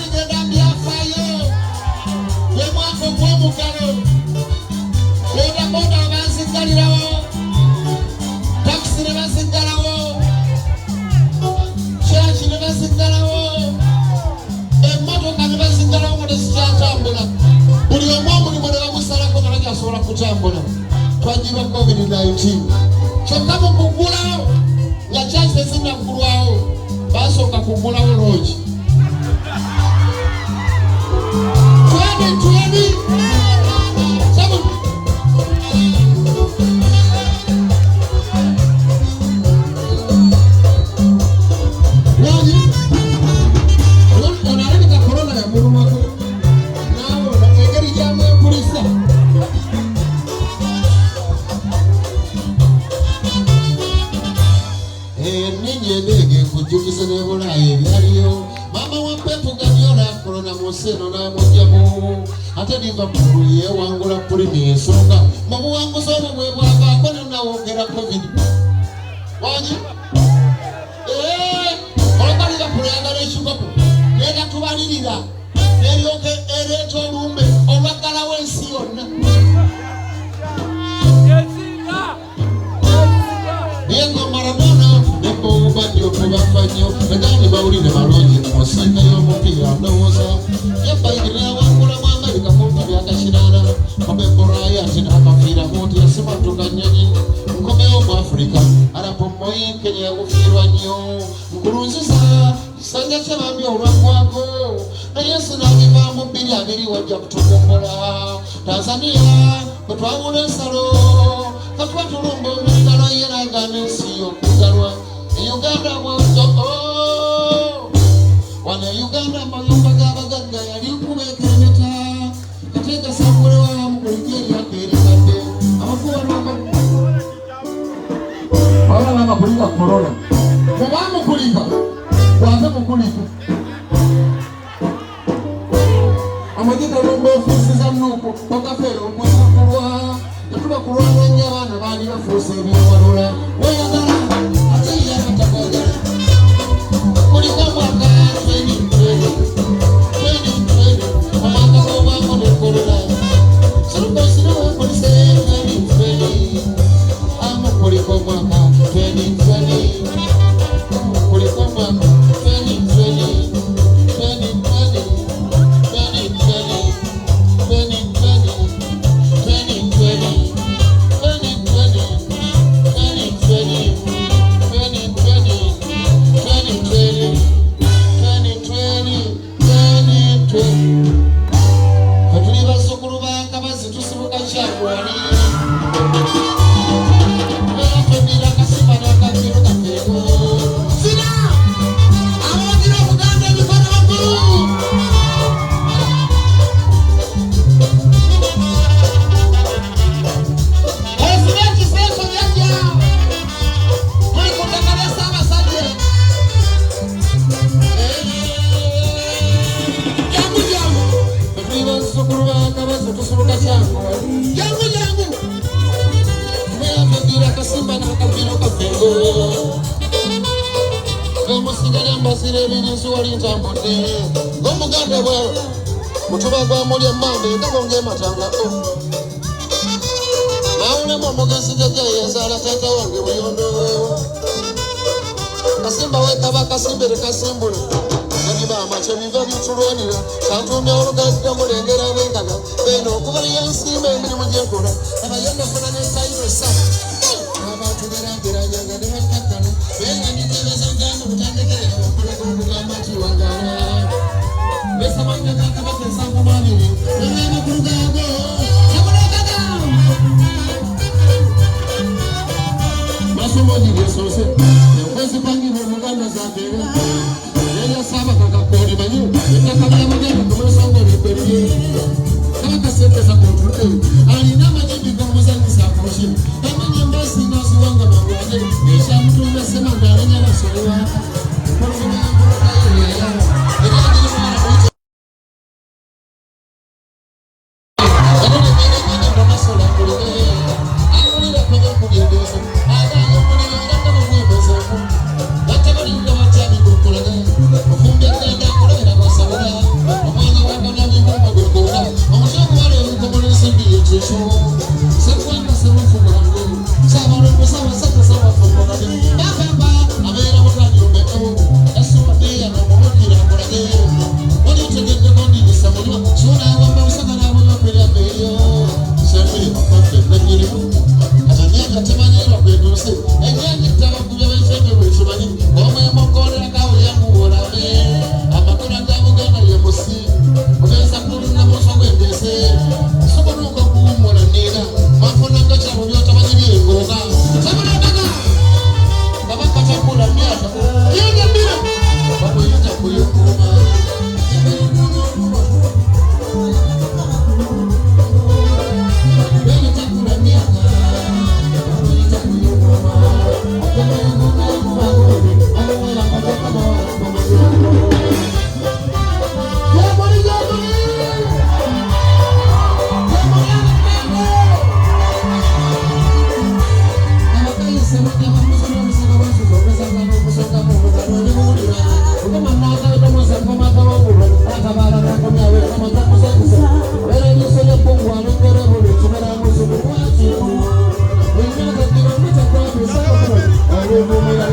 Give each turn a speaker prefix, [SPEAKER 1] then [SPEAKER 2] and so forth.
[SPEAKER 1] bigenda byafaayo bwe mwaka ogw'omugalo bodaboda bazigalirawo takisi ne bazigalawo kyaki ne bazigalawo emmotoka ne bazigalawo nga tezikyatambula buli omu omulimu ne bamusalako nga takyasobola kutambula twagiba COVID-19 kyokka mu kugulawo nga kyaki tezinnaggulwawo basooka kugulawo loogi 2020 ate Liverpool yewangula Premier ensonga mu buwanguzi obwo bwe bwavaako nonawogera COVID wanyi olwoka Liverpool yagala ekikopo nega tubalirira neryoke ereeta olumbe olwaggalawo ensi yonna Diego Maradona ne Pogba bava nnyo bagandi bawulire balungi mu musinga y'omupiira ndowooza yabayirira wangulamu Amerika kumpi byakakirala Kobe Bryant n'akafiira munti yasimatuka nnyonyi nkomewo mu Afrika Arabu Moi Kenya yakufiirwa nnyo Nkurunziza kisanja kyabambi olwaggwako naye sinabivaamu 2 wajja kutukumbola Tanzania bwe twawula ensalo katuba tulumba omugalo ye n'agamba ensi y'okugalwa Uganda wana Uganda mayumba g'abagagga yali kubeekeremeta kateeka sabbule wamu ku Nigeria keerikadde amafuba abana bakulika korona mubamukulika kwate mukulika amagita lumba ofiisi za Nuupu okafeero omwesakulwa tetuba kulwala nnyo abaana baali bafuusa ebyewalula weyagala Omuganda bwawe mutuba gwa mulya emmambe ngabonge matanga nawulemu omugezi jajja yazaala taata wange Buyondo Kasimba wekaba kasimbere kasimbule nagiba amace biva bitulwanira kantumya olugazida mulengera bwengaga beno okubaliya ensiima emirimu gyenkola abayenda funa nentayiro esatu abantu geragerajaga ne bakakkala benganyitebeza ngano butandekerera okulaga okugamba nti wangala besamanya kakabaka ensanvu mwabiri eby'amakulu gaago akulagaga masomonyiri esose enkwezi pangibwa omuganda zakeera eyasaba kakakoli manyi ettaka lyamaganda kumusonga olekwerye kabaka sentesa kontute alina amanyimbi g'omuzanyisa akoshi amanya embasi nasiwanga mangwage ekyamutunda semanga alenya basolewa Thank you. Thank you.